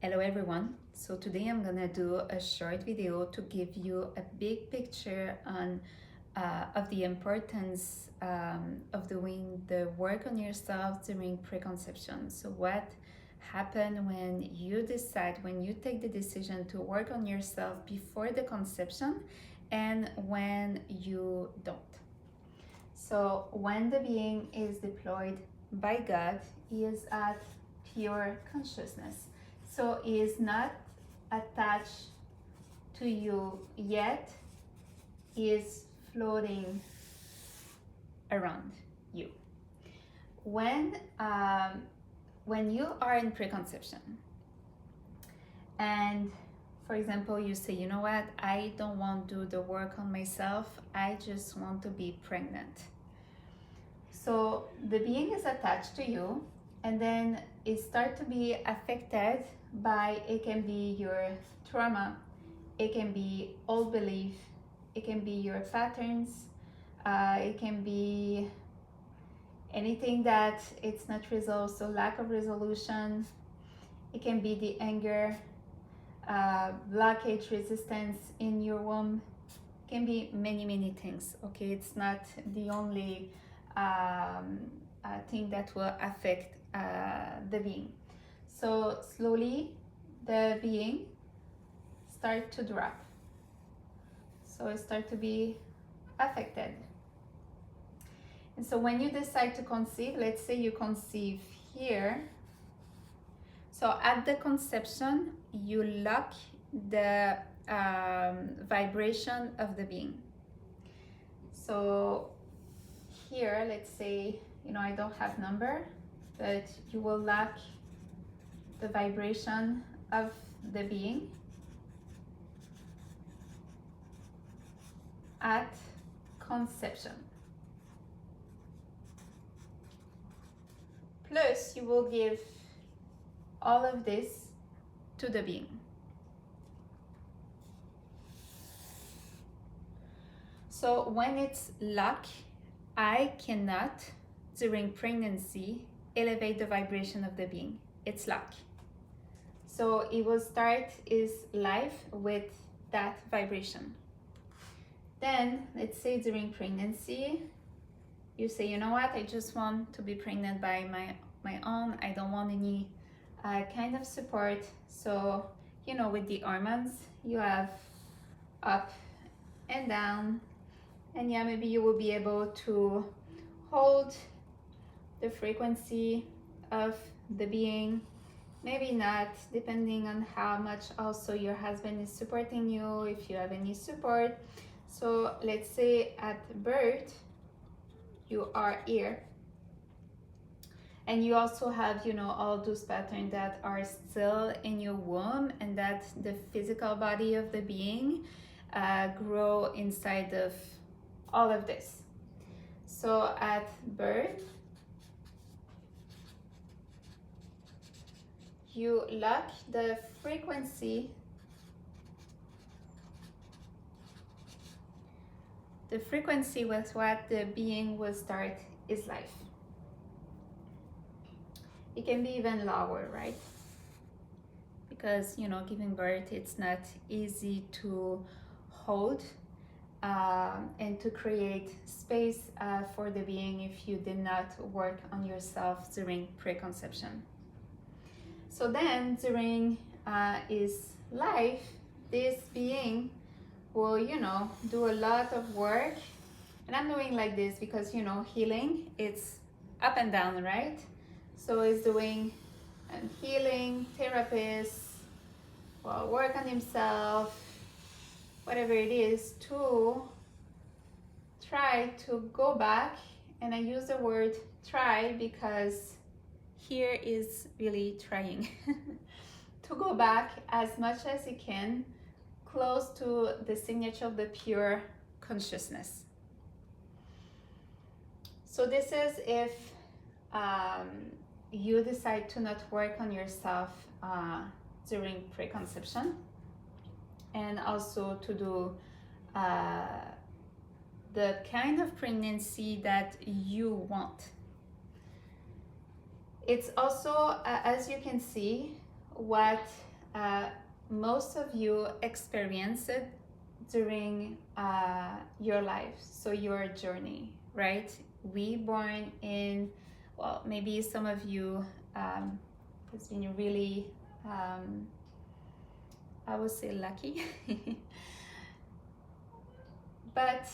Hello everyone. So today I'm gonna do a short video to give you a big picture on of the importance of doing the work on yourself during preconception. So what happens when you take the decision to work on yourself before the conception and when you don't. So when the being is deployed by God, he is at pure consciousness. So he is not attached to you yet, he is floating around you. When you are in preconception, and for example, you say, you know what, I don't want to do the work on myself, I just want to be pregnant. So the being is attached to you, and then it starts to be affected by, it can be your trauma, it can be old belief, it can be your patterns, it can be anything that it's not resolved, so lack of resolution, it can be the anger, blockage, resistance in your womb, it can be many things. Okay, it's not the only thing that will affect the being. So slowly the being start to drop, so it start to be affected. And so when you decide to conceive, let's say you conceive here, so at the conception you lock the vibration of the being. So here, let's say, I don't have number, but you will lock the vibration of the being at conception. Plus, you will give all of this to the being. So when it's locked, I cannot, during pregnancy, elevate the vibration of the being. It's locked. So it will start his life with that vibration. Then, let's say during pregnancy, you say, you know what, I just want to be pregnant by my own. I don't want any kind of support. So, with the hormones, you have up and down. And yeah, maybe you will be able to hold the frequency of the being, maybe not, depending on how much also your husband is supporting you, if you have any support. So let's say at birth, you are here. And you also have, all those patterns that are still in your womb, and that the physical body of the being grow inside of all of this. So at birth, you lock the frequency, with what the being will start his life. It can be even lower, right? Because, giving birth, it's not easy to hold and to create space for the being if you did not work on yourself during preconception. So then during his life, this being will, do a lot of work. And I'm doing like this because, healing, it's up and down, right? So he's doing healing, therapist, work on himself, whatever it is, to try to go back. And I use the word try because here is really trying to go back as much as he can, close to the signature of the pure consciousness. So this is if you decide to not work on yourself during preconception, and also to do the kind of pregnancy that you want. It's also, as you can see, what most of you experience it during your life, so your journey, right? We born in, well, maybe some of you has been really, I would say, lucky. But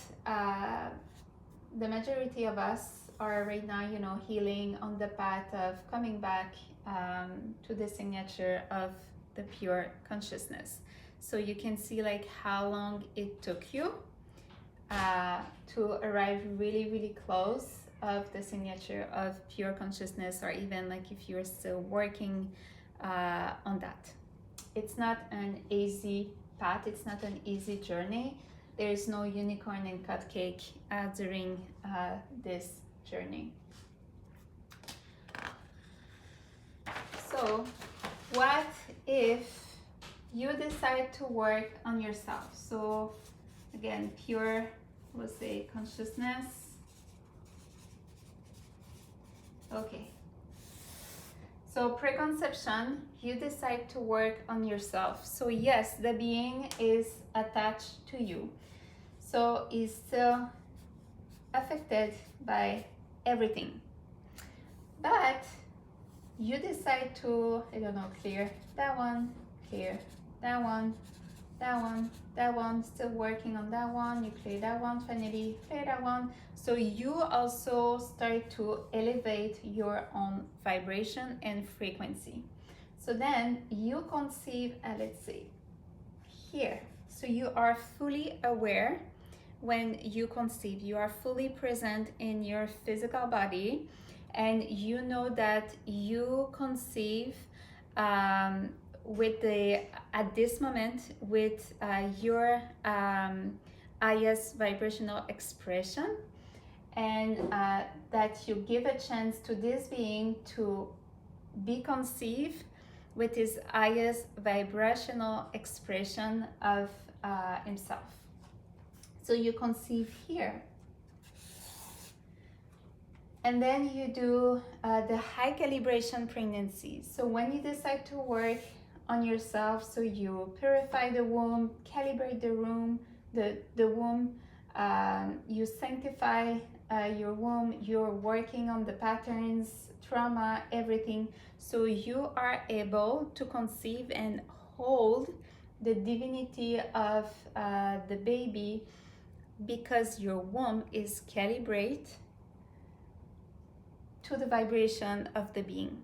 the majority of us are right now, you know, healing on the path of coming back to the signature of the pure consciousness. So you can see like how long it took you to arrive really, really close of the signature of pure consciousness, or even like if you're still working on that. It's not an easy path, it's not an easy journey. There is no unicorn and cupcake during this journey. So what if you decide to work on yourself? So again, pure, we'll say consciousness. Okay. So preconception, you decide to work on yourself. So yes, the being is attached to you. So is still affected by everything. But you decide to, I don't know, clear that one, clear that one, that one, that one, still working on that one, you clear that one, finally clear that one. So you also start to elevate your own vibration and frequency. So then you conceive, let's see, here. So you are fully aware when you conceive, you are fully present in your physical body, and you know that you conceive at this moment with your highest vibrational expression, and that you give a chance to this being to be conceived with his highest vibrational expression of himself. So you conceive here. And then you do the high calibration pregnancy. So when you decide to work on yourself, so you purify the womb, calibrate the womb, you sanctify your womb, you're working on the patterns, trauma, everything. So you are able to conceive and hold the divinity of the baby, because your womb is calibrated to the vibration of the being,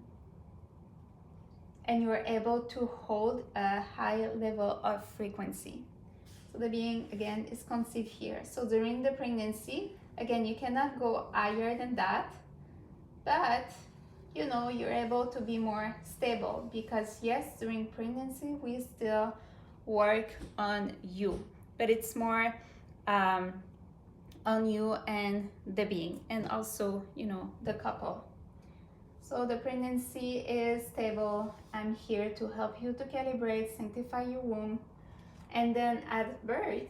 and you're able to hold a high level of frequency. So the being again is conceived here. So during the pregnancy, again, you cannot go higher than that, but you know, you're able to be more stable, because yes, during pregnancy we still work on you, but it's more on you and the being, and also, you know, the couple. So the pregnancy is stable. I'm here to help you to calibrate, sanctify your womb. And then at birth,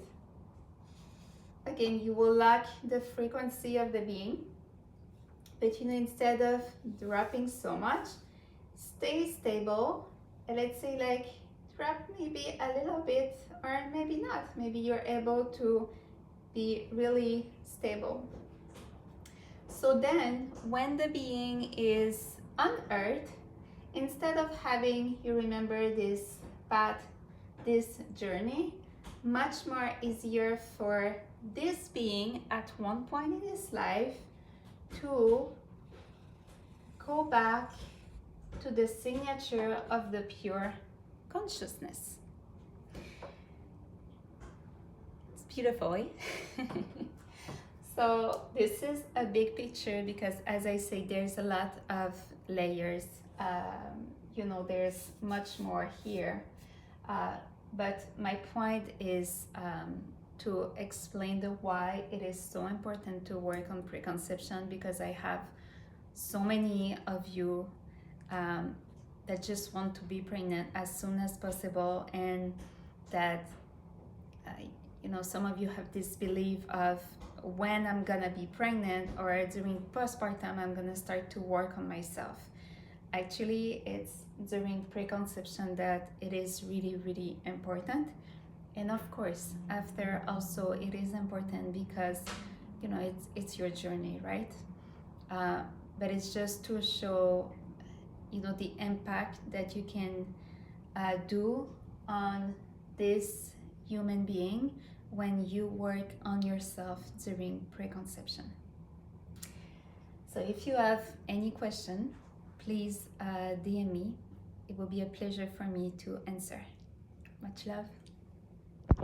again, you will lock the frequency of the being, but you know, instead of dropping so much, stay stable. And let's say like drop maybe a little bit, or maybe not. Maybe you're able to be really stable. So then when the being is on earth, instead of having, you remember this path, this journey, much more easier for this being at one point in his life to go back to the signature of the pure consciousness. Beautiful, eh? So this is a big picture, because as I say, there's a lot of layers. You know, there's much more here. But my point is to explain the why it is so important to work on preconception, because I have so many of you that just want to be pregnant as soon as possible, and that you know, some of you have this belief of when I'm gonna be pregnant or during postpartum, I'm gonna start to work on myself. Actually, it's during preconception that it is really, really important. And of course, after also it is important because, you know, it's your journey, right? Uh, but it's just to show, you know, the impact that you can do on this human being when you work on yourself during preconception. So if you have any question, please DM me. It will be a pleasure for me to answer. Much love.